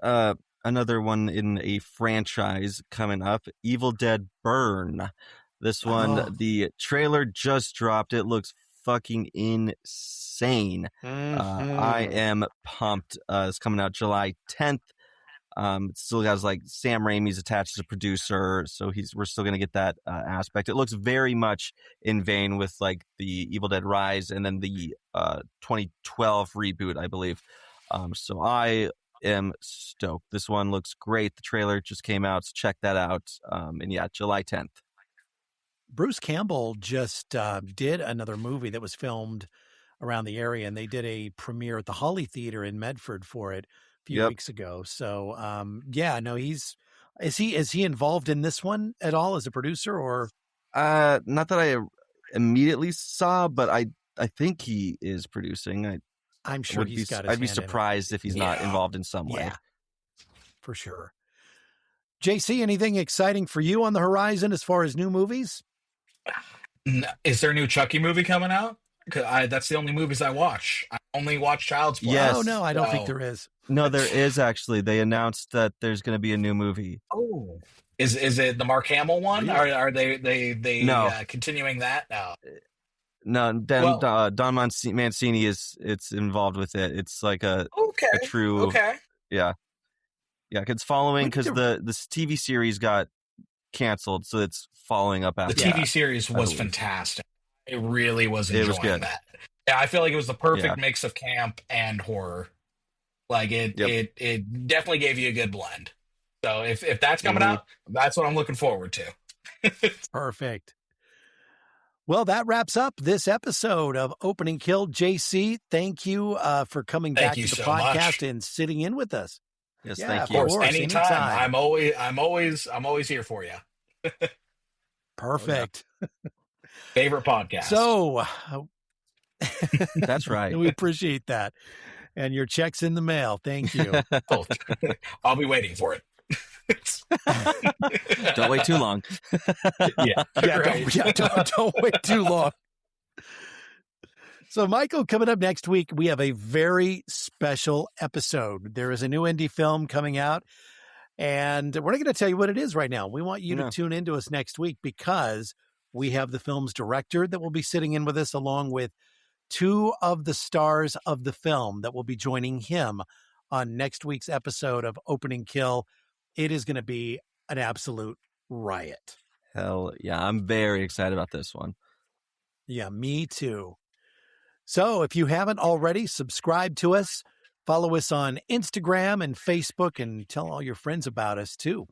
another one in a franchise coming up, Evil Dead Burn. This one, the trailer just dropped. It looks fucking insane. I am pumped. It's coming out July 10th. It still has Sam Raimi's attached as a producer, so we're still going to get that aspect. It looks very much in vein with the Evil Dead Rise and then the 2012 reboot, I believe. So I am stoked. This one looks great. The trailer just came out, so check that out. And yeah, July 10th. Bruce Campbell just did another movie that was filmed around the area, and they did a premiere at the Holly Theater in Medford for it a few weeks ago. So, is he involved in this one at all as a producer, or? Not that I immediately saw, but I think he is producing. I'm sure he's got his I'd be hand surprised if he's not involved in some way. Yeah, for sure. JC, anything exciting for you on the horizon as far as new movies? Is there a new Chucky movie coming out? That's the only movies I watch. I only watch Child's Play. Yes. Oh, no, I don't think there is. No, there is actually. They announced that there's going to be a new movie. Oh. Is it the Mark Hamill one? Really? Are they No. Continuing that? No. Don Mancini it's involved with it. It's like a true yeah. It's following because this TV series got canceled, so it's following up The after TV that, series I was believe. fantastic. I really was It was enjoying good. that. Yeah, I feel like it was the perfect Yeah. mix of camp and horror. Like Yep. it definitely gave you a good blend. So if that's coming out, that's what I'm looking forward to. Perfect. Well, that wraps up this episode of Opening Kill. JC, thank you for coming Thank back you to the so podcast much. and sitting in with us. Yes, Yeah, thank of you. Of course, anytime. anytime. I'm always here for you. Perfect. Favorite podcast. So That's right. we appreciate that. And your check's in the mail. Thank you. Oh, I'll be waiting for it. Don't wait too long. Yeah, right. Don't wait too long. So, Michael, coming up next week, we have a very special episode. There is a new indie film coming out, and we're not going to tell you what it is right now. We want you to tune into us next week because we have the film's director that will be sitting in with us, along with two of the stars of the film that will be joining him on next week's episode of Opening Kill. It is going to be an absolute riot. Hell yeah. I'm very excited about this one. Yeah, me too. So if you haven't already, subscribe to us, follow us on Instagram and Facebook, and tell all your friends about us too.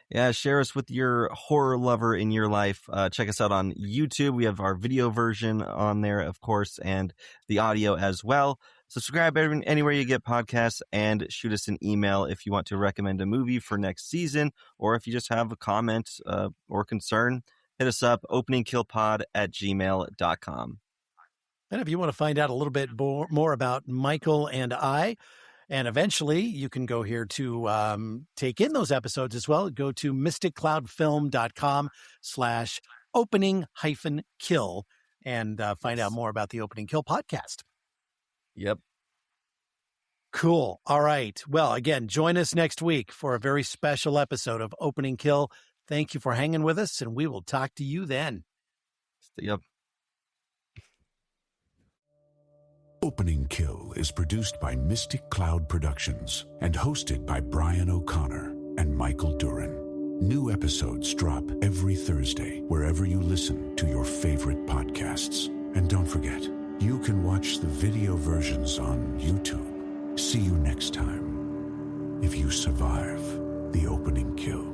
Yeah, share us with your horror lover in your life. Check us out on YouTube. We have our video version on there, of course, and the audio as well. Subscribe anywhere you get podcasts, and shoot us an email if you want to recommend a movie for next season, or if you just have a comment or concern, hit us up, openingkillpod@gmail.com. And if you want to find out a little bit more about Michael and I, and eventually you can go here to take in those episodes as well, go to mysticcloudfilm.com/opening-kill and find out more about the Opening Kill podcast. Yep. Cool. All right. Well, again, join us next week for a very special episode of Opening Kill. Thank you for hanging with us, and we will talk to you then. Yep. Opening Kill is produced by Mystic Cloud Productions and hosted by Brian O'Connor and Michael Duran. New episodes drop every Thursday wherever you listen to your favorite podcasts. And don't forget, you can watch the video versions on YouTube. See you next time, if you survive the opening kill.